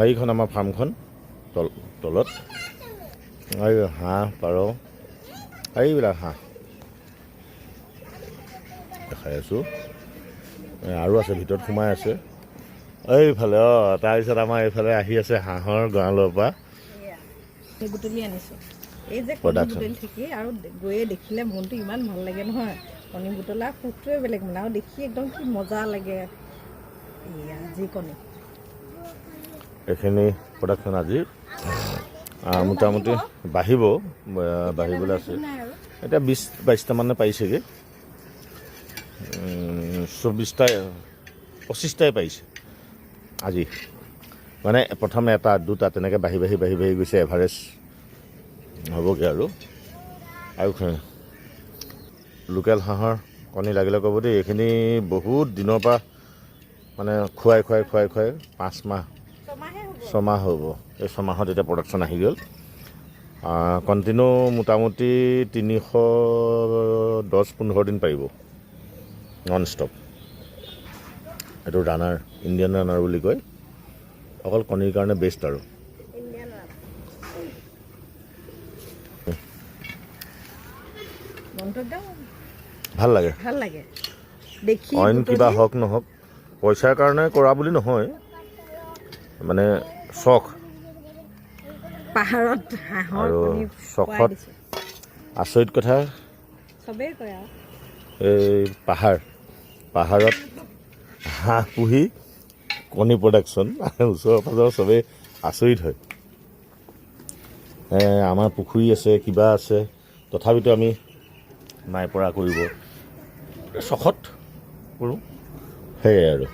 এইখন আমাৰ ফাৰ্মখন তলত এই হাঁহ পাৰ এইবিলাক হাঁহ দেখাই আছোঁ আৰু আছে ভিতৰত সোমাই আছে এইফালে তাৰপিছত আমাৰ এইফালে আহি আছে হাঁহৰ গঁৰালৰ পৰা বুটলি আনিছোঁ এই যে কণী বুটলি থাকি আৰু গৈয়ে দেখিলে মনটো ইমান ভাল লাগে নহয় কণী বুটলা সুখটোৱে বেলেগ মানে আৰু দেখি একদম কি মজা লাগে এয়া যি কণী এইখিনি প্ৰডাকশ্যন আজি মোটামুটি বাঢ়িবলৈ আছে এতিয়া 20-22টামানে পাৰিছেগৈ 25টাই পাৰিছে আজি মানে প্ৰথমে 1-2টা তেনেকৈ বাঢ়ি গৈছে এভাৰেজ হ'বগৈ আৰু লোকেল হাঁহৰ কণী লাগিলে ক'ব দেই এইখিনি বহুত দিনৰ পৰা মানে খুৱাই 5 মাহ 6 মাহ হ'ব এই 6 মাহত এতিয়া প্ৰডাকশ্যন আহি গ'ল কণ্টিনিউ মোটামুটি 310-15 দিন পাৰিব নন ষ্টপ এইটো ৰানাৰ ইণ্ডিয়ান ৰানাৰ বুলি কয় অকল কণীৰ কাৰণে বেষ্ট আৰু ভাল লাগে দেখি অইন কিবা হওক নহওক পইচাৰ কাৰণে কৰা বুলি নহয় মানে চখ পাহাৰত হাঁহৰ আৰু চখত আচৰিত কথা চবেই কয় আৰু এই পাহাৰত হাঁহ পুহি কণী প্ৰডাকশ্যন ওচৰৰ পাজৰৰ চবেই আচৰিত হয় আমাৰ পুখুৰী আছে কিবা আছে তথাপিতো আমি নাই পৰা কৰিব চখত কৰোঁ সেয়াই আৰু